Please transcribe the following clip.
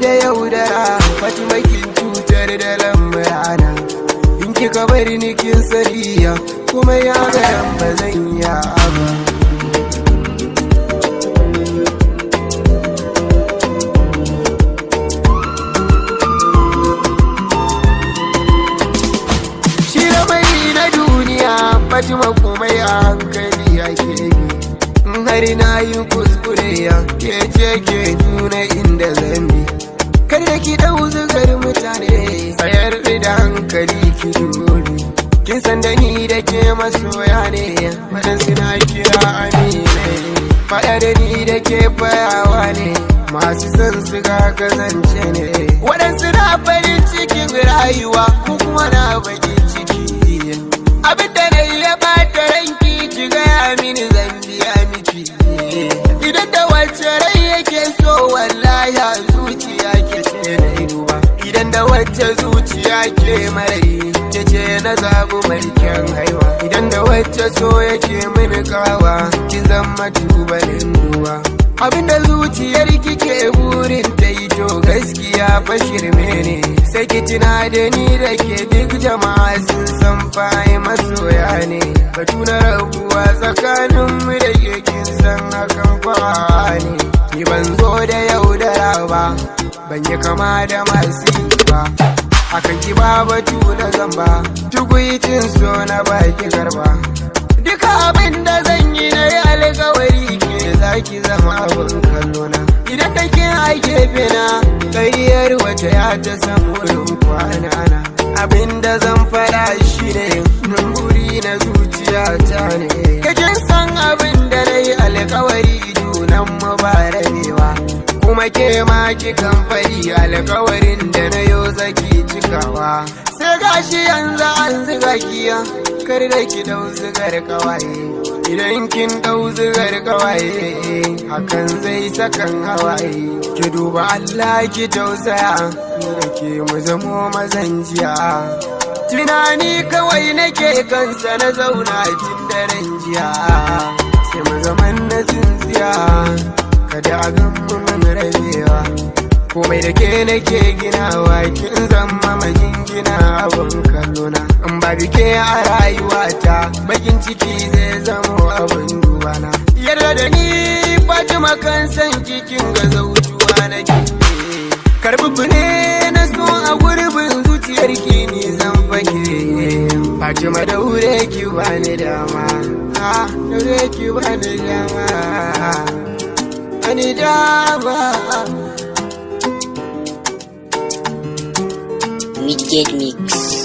da yaudara, Fatima kin cutar da lamurana. In kika bari ni kin sariya, kuma ya garan ba zan iya ba. Shi lamari na duniya, Fatima komai a hankali ake bi. In har na yi kuskure ya ke ce ke nuna inda zan bi. Kar da ki dau zugar mutane, tsayar da hankali ki dubi. Kin san da ni da ke masoya ne, waɗansu na kira amine. Faɗa da ni da ke bayawa ne, masu son su ga kazance ne. Waɗansu na farin cikin rayuwa, ko kuma na baƙin ciki. Abinda na yi ya ɓata ranki, ki gaya mini zan biya miki. Idan da wacce rai yake so, wallahi a zuciya ke ce na yi duba. Idan da wacce zuciya ke marai, ke ce na zabu mai kyan haiwa. Idan da wacce so yake mini kawa, ki zama tubalin duba. Abinda zuciyar kike burin ta yi to gaskiya fa shirme ne. Sai ki tuna da ni da ke duk jama'a sun san fa'i masoya ne. Batu na rabuwa tsakanin mu da ke kin san hakan fa ne. Ni ban zo da yaudara ba, ban yi kama da masu yi ba. Akan ki ba batu na zamba, tukuitin so na baki garba. Duka abin da zan yi na yi alkawari, ke zaki zama abin kallona. Idan da ke a gefe na, ƙaryar wata ya ta san wurin kwanana. Abin da zan faɗa shi ne, numburi na zuciyata ne. Kakin san abin da na yi alkawari, junan mu ba rabewa. Kuma ke ma kikan faɗi alkawarin da na yo zaki cikawa. Sai gashi yanzu an ziga kiya, kar da ki dau zigar kawaye. Idan kin dau zigar kawaye, hakan zai sakan hawaye. Ki duba Allah ki tausaya, ni da ke mu zamo mazan jiya. Tunani kawai nake kansa na zauna tun daren jiya. Sai mu zaman na tsintsiya, kada a gan mu mun rabewa. Komai da ke nake ginawa, kin zama majingina abin kallona. In ba bike a rayuwata, bakin ciki zai zama abin dubana. Yarda da ni Fatima kan san kikin ga zautuwa nake. Karbi fure na so a gurbin zuciyar ki ni zan fake. Fatima daure ki bani dama, daure ki bani dama, ani dama. Midgate Mix.